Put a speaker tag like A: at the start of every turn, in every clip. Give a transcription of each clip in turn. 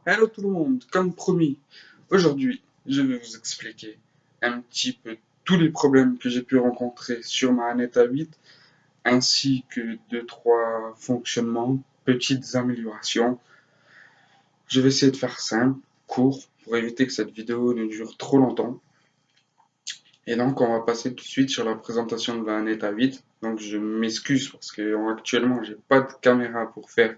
A: Hello tout le monde, comme promis, aujourd'hui je vais vous expliquer un petit peu tous les problèmes que j'ai pu rencontrer sur ma Aneta 8 ainsi que deux trois fonctionnements, petites améliorations. Je vais essayer de faire simple, court, pour éviter que cette vidéo ne dure trop longtemps. Et donc on va passer tout de suite sur la présentation de la Aneta 8. Donc je m'excuse parce que actuellement j'ai pas de caméra pour faire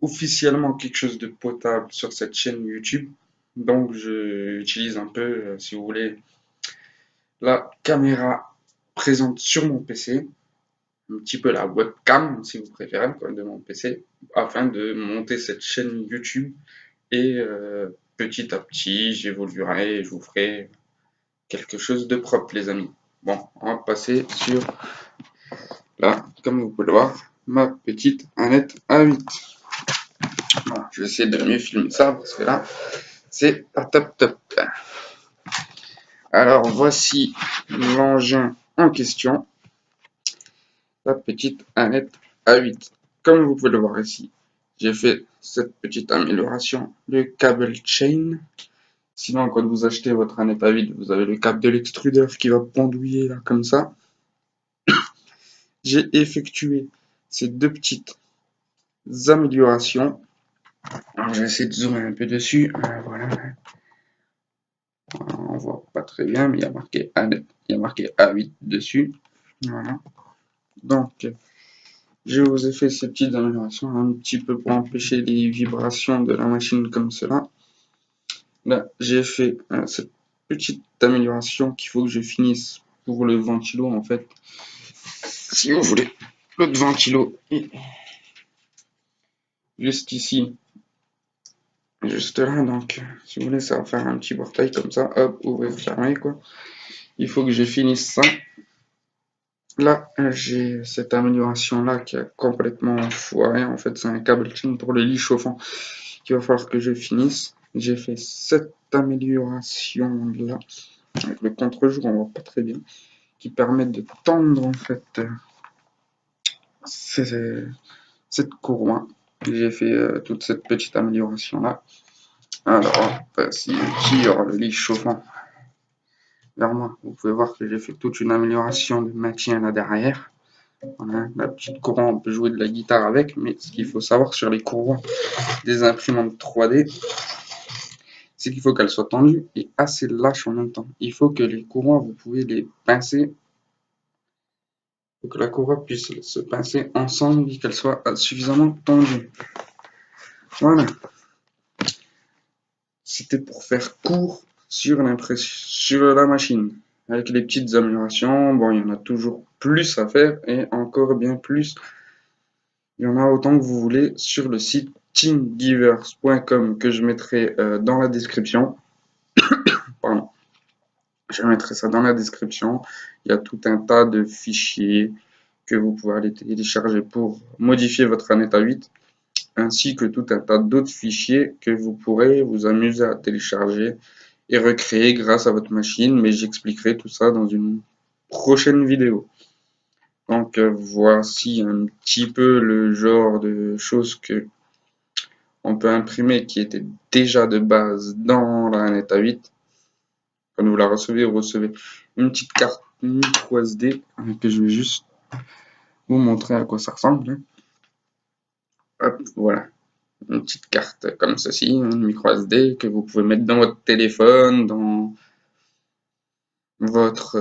A: officiellement quelque chose de potable sur cette chaîne YouTube. Donc, je utilise un peu, si vous voulez, la caméra présente sur mon PC, un petit peu la webcam, si vous préférez, quoi, de mon PC, afin de monter cette chaîne YouTube. Et petit à petit, j'évoluerai et je vous ferai quelque chose de propre, les amis. Bon, on va passer sur, là, comme vous pouvez le voir, ma petite Annette A8. Voilà, je vais essayer de mieux filmer ça, parce que là, c'est pas top top. Alors voici l'engin en question, la petite Annette A8. Comme vous pouvez le voir ici, j'ai fait cette petite amélioration, le câble chain. Sinon, quand vous achetez votre Annette A8, vous avez le câble de l'extrudeur qui va pendouiller là comme ça. J'ai effectué ces deux petites améliorations. Alors, je vais essayer de zoomer un peu dessus. Voilà. On voit pas très bien, mais il y a marqué Annette, il y a marqué A8 dessus. Voilà. Donc, je vous ai fait ces petites améliorations un petit peu pour empêcher les vibrations de la machine comme cela. Là, j'ai fait cette petite amélioration qu'il faut que je finisse pour le ventilo en fait. Si vous voulez, l'autre ventilo est juste ici, juste là. Donc, si vous voulez, ça va faire un petit portail comme ça. Hop, ouvrir, fermer quoi. Il faut que je finisse ça. Là, j'ai cette amélioration-là qui a complètement foiré. En fait, c'est un câble chain pour le lit chauffant qu'il va falloir que je finisse. J'ai fait cette amélioration-là, avec le contre-jour, on voit pas très bien, qui permet de tendre en fait cette courroie. J'ai fait toute cette petite amélioration-là. Alors, si je tire le lit chauffant vers moi, vous pouvez voir que j'ai fait toute une amélioration de maintien là derrière. Voilà, la petite courroie, on peut jouer de la guitare avec, mais ce qu'il faut savoir sur les courroies des imprimantes 3D, c'est qu'il faut qu'elles soient tendues et assez lâches en même temps. Il faut que les courroies, vous pouvez les pincer, pour que la courroie puisse se pincer ensemble et qu'elle soit suffisamment tendue. Voilà. C'était pour faire court sur la machine. Avec les petites améliorations, bon, il y en a toujours plus à faire et encore bien plus. Il y en a autant que vous voulez sur le site teamgivers.com que je mettrai dans la description. Pardon. Je mettrai ça dans la description. Il y a tout un tas de fichiers que vous pouvez aller télécharger pour modifier votre Aneta 8, ainsi que tout un tas d'autres fichiers que vous pourrez vous amuser à télécharger et recréer grâce à votre machine, mais j'expliquerai tout ça dans une prochaine vidéo. Donc voici un petit peu le genre de choses que on peut imprimer qui était déjà de base dans la Aneta 8. Quand vous la recevez, vous recevez une petite carte micro SD que je vais juste vous montrer à quoi ça ressemble. Hop, voilà. Une petite carte comme ceci, une micro SD que vous pouvez mettre dans votre téléphone, dans votre,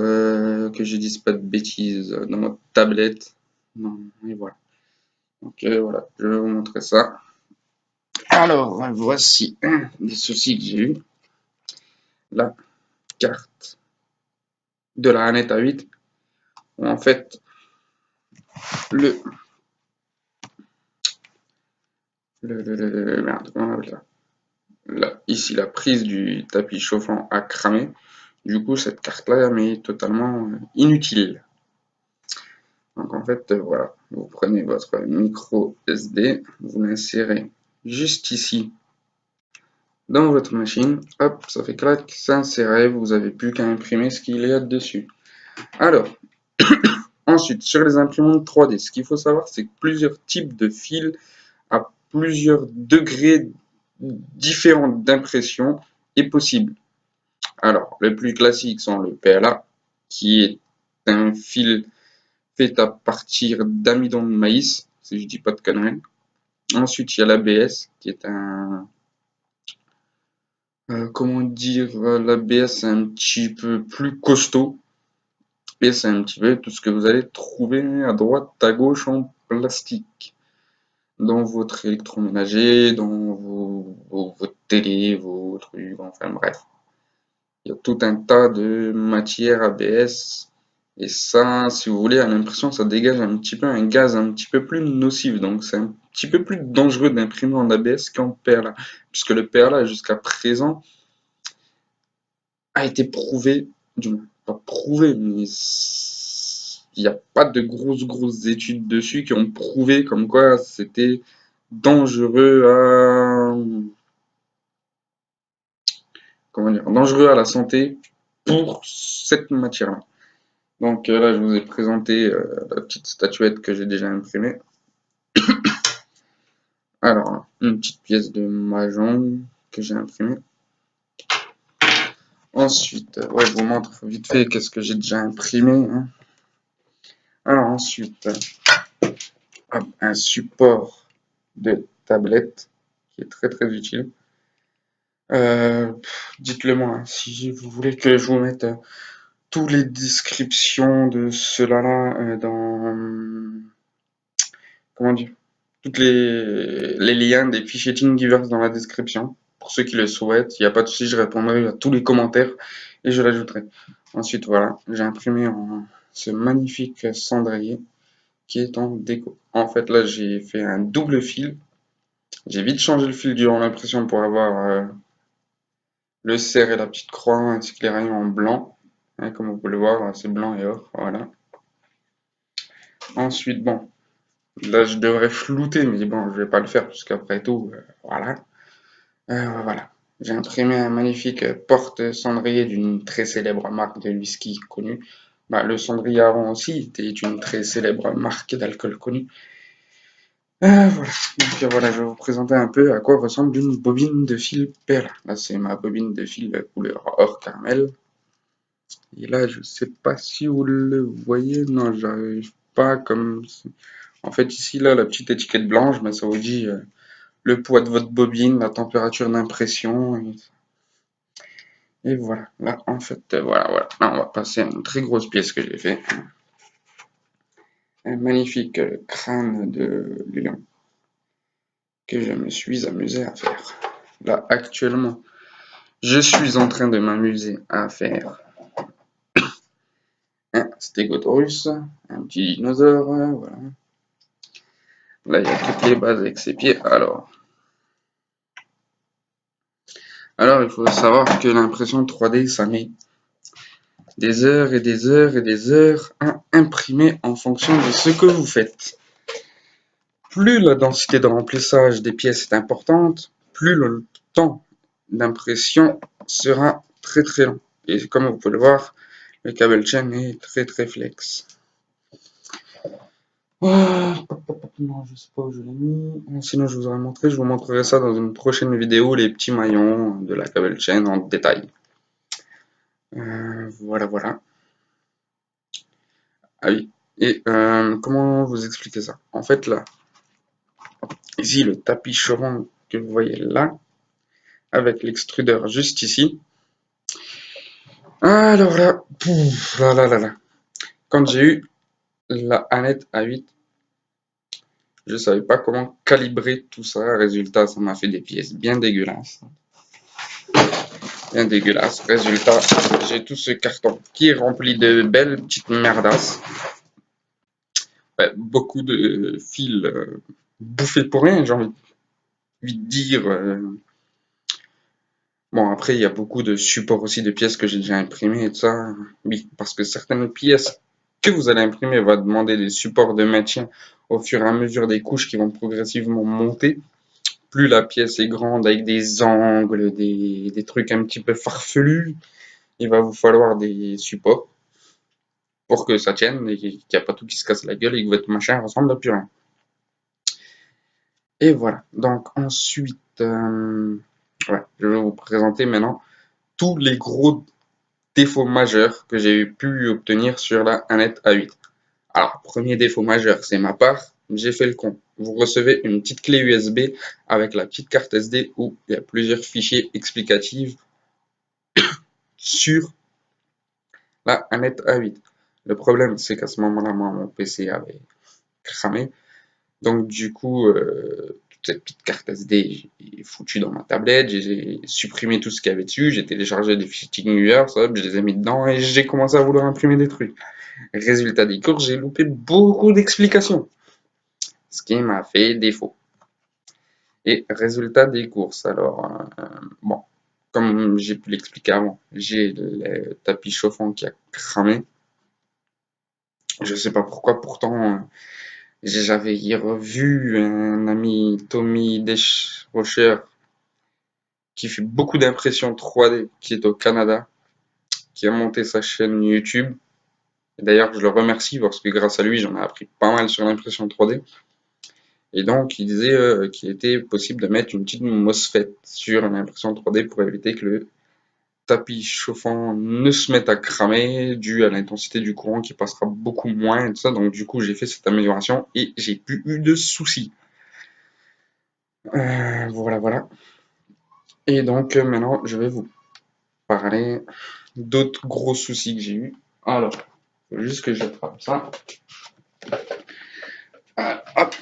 A: que je dise pas de bêtises, dans votre tablette. Non, et voilà. Donc voilà, je vais vous montrer ça. Alors, voici un des soucis que j'ai eu. La carte de la Aneta 8. En fait, le merde, comment on appelle ça? Là, ici, la prise du tapis chauffant a cramé. Du coup, cette carte-là m'est totalement inutile. Donc en fait, voilà, vous prenez votre micro SD, vous l'insérez juste ici dans votre machine. Hop, ça fait clac, c'est inséré, vous n'avez plus qu'à imprimer ce qu'il y a dessus. Alors, ensuite, sur les imprimantes 3D, ce qu'il faut savoir, c'est que plusieurs types de fils à plusieurs degrés différentes d'impression est possible. Alors, les plus classiques sont le PLA, qui est un fil fait à partir d'amidon de maïs, si je dis pas de conneries. Ensuite, il y a l'ABS, qui est comment dire, l'ABS c'est un petit peu plus costaud, et c'est un petit peu tout ce que vous allez trouver à droite, à gauche en plastique. Dans votre électroménager, dans vos télés, vos trucs, enfin bref. Il y a tout un tas de matières ABS. Et ça, si vous voulez, à l'impression, ça dégage un petit peu un gaz un petit peu plus nocif. Donc c'est un petit peu plus dangereux d'imprimer en ABS qu'en PLA. Puisque le PLA, jusqu'à présent, a été prouvé, du moins, pas prouvé, mais il n'y a pas de grosses études dessus qui ont prouvé comme quoi c'était dangereux à, comment dire, dangereux à la santé pour cette matière-là. Donc là, je vous ai présenté la petite statuette que j'ai déjà imprimée. Alors, une petite pièce de mahjong que j'ai imprimée. Ensuite, ouais, je vous montre vite fait qu'est-ce que j'ai déjà imprimé. Hein. Alors ensuite, un support de tablette qui est très utile. Dites-le moi hein, si vous voulez que je vous mette toutes les descriptions de cela là dans comment dire toutes les liens des fichiers Thingiverse dans la description. Pour ceux qui le souhaitent, il n'y a pas de souci, je répondrai à tous les commentaires et je l'ajouterai. Ensuite, voilà, j'ai imprimé ce magnifique cendrier qui est en déco. En fait, là, j'ai fait un double fil. J'ai vite changé le fil durant l'impression pour avoir le cerf et la petite croix ainsi que les rayons en blanc. Hein, comme vous pouvez le voir, c'est blanc et or. Voilà. Ensuite, bon, là, je devrais flouter, mais bon, je vais pas le faire puisqu'après tout, voilà. Voilà. J'ai imprimé un magnifique porte-cendrier d'une très célèbre marque de whisky connue. Bah, le cendrier avant aussi était une très célèbre marque d'alcool connue. Voilà. Donc voilà, je vais vous présenter un peu à quoi ressemble une bobine de fil PLA. Là, c'est ma bobine de fil couleur or caramel. Et là, je sais pas si vous le voyez. Non, j'arrive pas comme... En fait, ici, là, la petite étiquette blanche, mais ça vous dit le poids de votre bobine, la température d'impression. Et voilà, là en fait, voilà. Là on va passer à une très grosse pièce que j'ai fait. Un magnifique crâne de lion que je me suis amusé à faire. Là actuellement, je suis en train de m'amuser à faire un stégosaurus, un petit dinosaure, voilà. Là il y a toutes les bases avec ses pieds. Alors il faut savoir que l'impression 3D ça met des heures et des heures et des heures à imprimer en fonction de ce que vous faites. Plus la densité de remplissage des pièces est importante, plus le temps d'impression sera très long. Et comme vous pouvez le voir, le câble chaîne est très flex. Non, je sais pas où je l'ai mis. Sinon, je vous aurais montré. Je vous montrerai ça dans une prochaine vidéo, les petits maillons de la câble chaîne en détail. Voilà. Ah oui. Et comment vous expliquer ça? En fait, là, ici, le tapis cheron que vous voyez là, avec l'extrudeur juste ici. Alors là, pouf, là. Quand j'ai eu la Annette A8, je savais pas comment calibrer tout ça. Résultat, ça m'a fait des pièces bien dégueulasses. Bien dégueulasses. Résultat, j'ai tout ce carton qui est rempli de belles petites merdasses. Ouais, beaucoup de fils bouffés pour rien, j'ai envie de dire. Bon, après, il y a beaucoup de supports aussi de pièces que j'ai déjà imprimées et tout ça. Oui, parce que certaines pièces que vous allez imprimer vont demander des supports de maintien au fur et à mesure des couches qui vont progressivement monter. Plus la pièce est grande avec des angles, des trucs un petit peu farfelus, il va vous falloir des supports pour que ça tienne et qu'il n'y a pas tout qui se casse la gueule et que votre machin ressemble à plus rien. Et voilà. Donc ensuite, ouais, je vais vous présenter maintenant tous les gros défauts majeurs que j'ai pu obtenir sur la 1net A8. Alors, premier défaut majeur, c'est ma part, j'ai fait le con. Vous recevez une petite clé USB avec la petite carte SD où il y a plusieurs fichiers explicatifs sur la 1net A8. Le problème, c'est qu'à ce moment-là, moi, mon PC avait cramé. Donc, du coup, toute cette petite carte SD, j'ai foutu dans ma tablette, j'ai supprimé tout ce qu'il y avait dessus, j'ai téléchargé des fichiers TeamViewer, je les ai mis dedans et j'ai commencé à vouloir imprimer des trucs. Résultat des cours, j'ai loupé beaucoup d'explications, ce qui m'a fait défaut. Et résultat des courses, alors, bon, comme j'ai pu l'expliquer avant, j'ai le tapis chauffant qui a cramé. Je sais pas pourquoi, pourtant, j'avais revu un ami Tommy Desrocher qui fait beaucoup d'impressions 3D, qui est au Canada, qui a monté sa chaîne YouTube. D'ailleurs, je le remercie parce que grâce à lui, j'en ai appris pas mal sur l'impression 3D. Et donc, il disait qu'il était possible de mettre une petite MOSFET sur l'impression 3D pour éviter que le tapis chauffant ne se mette à cramer dû à l'intensité du courant qui passera beaucoup moins et tout ça. Donc, du coup, j'ai fait cette amélioration et j'ai plus eu de soucis. Voilà. Et donc, maintenant, je vais vous parler d'autres gros soucis que j'ai eu. Alors, il faut juste que j'attrape ça. Hop,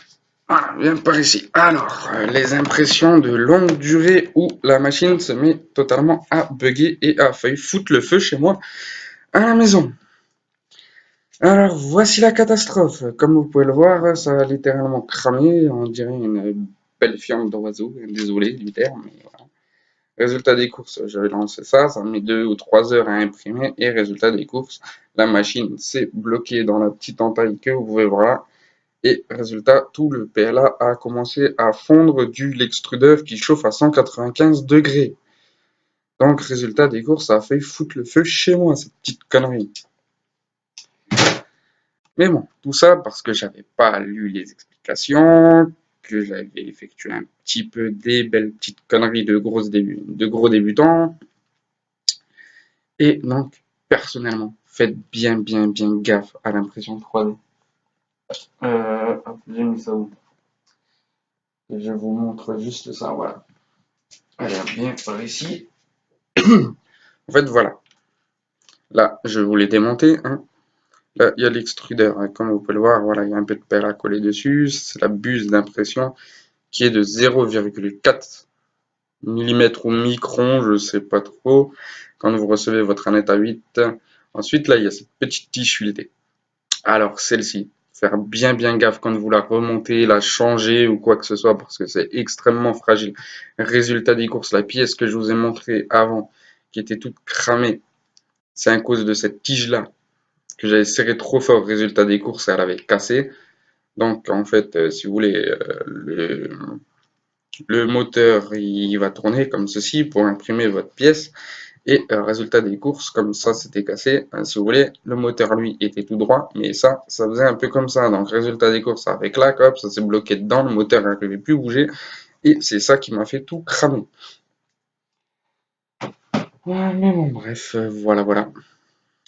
A: voilà, viens par ici. Alors, les impressions de longue durée où la machine se met totalement à bugger et à failli foutre le feu chez moi à la maison. Alors, voici la catastrophe. Comme vous pouvez le voir, ça a littéralement cramé. On dirait une belle fiente d'oiseau. Désolé du terme, mais voilà. Résultat des courses, j'avais lancé ça, ça met 2 ou 3 heures à imprimer, et résultat des courses, la machine s'est bloquée dans la petite entaille que vous pouvez voir là, et résultat, tout le PLA a commencé à fondre du l'extrudeur qui chauffe à 195 degrés. Donc résultat des courses, ça a fait foutre le feu chez moi, cette petite connerie. Mais bon, tout ça parce que j'avais pas lu les explications, que j'avais effectué un petit peu des belles petites conneries de gros débutants. Et donc, personnellement, faites bien gaffe à l'impression 3D. J'ai mis ça où? Et je vous montre juste ça, voilà. Allez, bien par ici. En fait, voilà. Là, je vous l'ai démonté. Hein. Là, il y a l'extrudeur. Hein. Comme vous pouvez le voir, voilà, il y a un peu de pelle à coller dessus. C'est la buse d'impression qui est de 0,4 mm ou micron, je sais pas trop. Quand vous recevez votre Annet A8. Ensuite, là, il y a cette petite tige filetée. Alors, celle-ci, faire bien gaffe quand vous la remontez, la changez ou quoi que ce soit parce que c'est extrêmement fragile. Résultat des courses, la pièce que je vous ai montrée avant, qui était toute cramée, c'est à cause de cette tige-là que j'avais serré trop fort. Résultat des courses, elle avait cassé. Donc, en fait, si vous voulez, le moteur, il va tourner comme ceci pour imprimer votre pièce. Et résultat des courses, comme ça c'était cassé, si vous voulez, le moteur lui était tout droit, mais ça faisait un peu comme ça. Donc résultat des courses, ça avait clac, hop, ça s'est bloqué dedans, le moteur n'arrivait plus à bouger, et c'est ça qui m'a fait tout cramer. Ouais, mais bon, bref, voilà.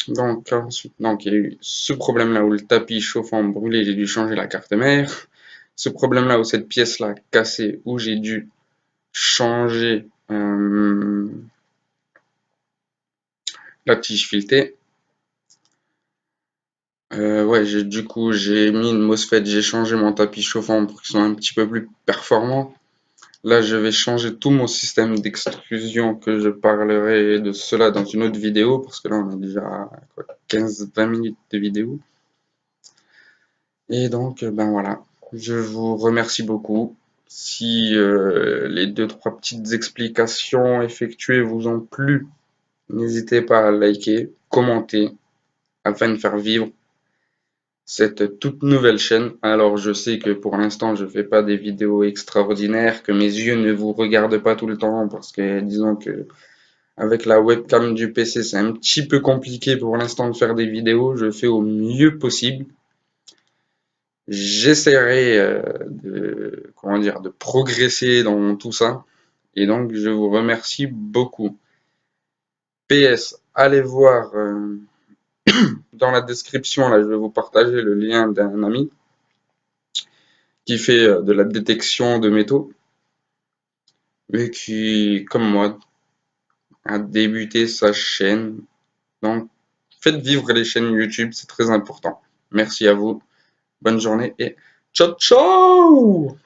A: Donc ensuite, donc, il y a eu ce problème-là où le tapis chauffant brûlé, j'ai dû changer la carte mère. Ce problème-là où cette pièce-là cassée, où j'ai dû changer la tige filetée. Ouais, du coup, j'ai mis une MOSFET, j'ai changé mon tapis chauffant pour qu'il soit un petit peu plus performant. Là, je vais changer tout mon système d'extrusion, que je parlerai de cela dans une autre vidéo, parce que là, on a déjà 15-20 minutes de vidéo. Et donc, ben voilà, je vous remercie beaucoup. Si les 2-3 petites explications effectuées vous ont plu, n'hésitez pas à liker, commenter, afin de faire vivre cette toute nouvelle chaîne. Alors je sais que pour l'instant je fais pas des vidéos extraordinaires, que mes yeux ne vous regardent pas tout le temps parce que disons que avec la webcam du PC c'est un petit peu compliqué pour l'instant de faire des vidéos. Je fais au mieux possible. J'essaierai de progresser dans tout ça. Et donc, je vous remercie beaucoup. PS, allez voir dans la description, là, je vais vous partager le lien d'un ami qui fait de la détection de métaux, mais qui, comme moi, a débuté sa chaîne. Donc, faites vivre les chaînes YouTube, c'est très important. Merci à vous, bonne journée et ciao ciao!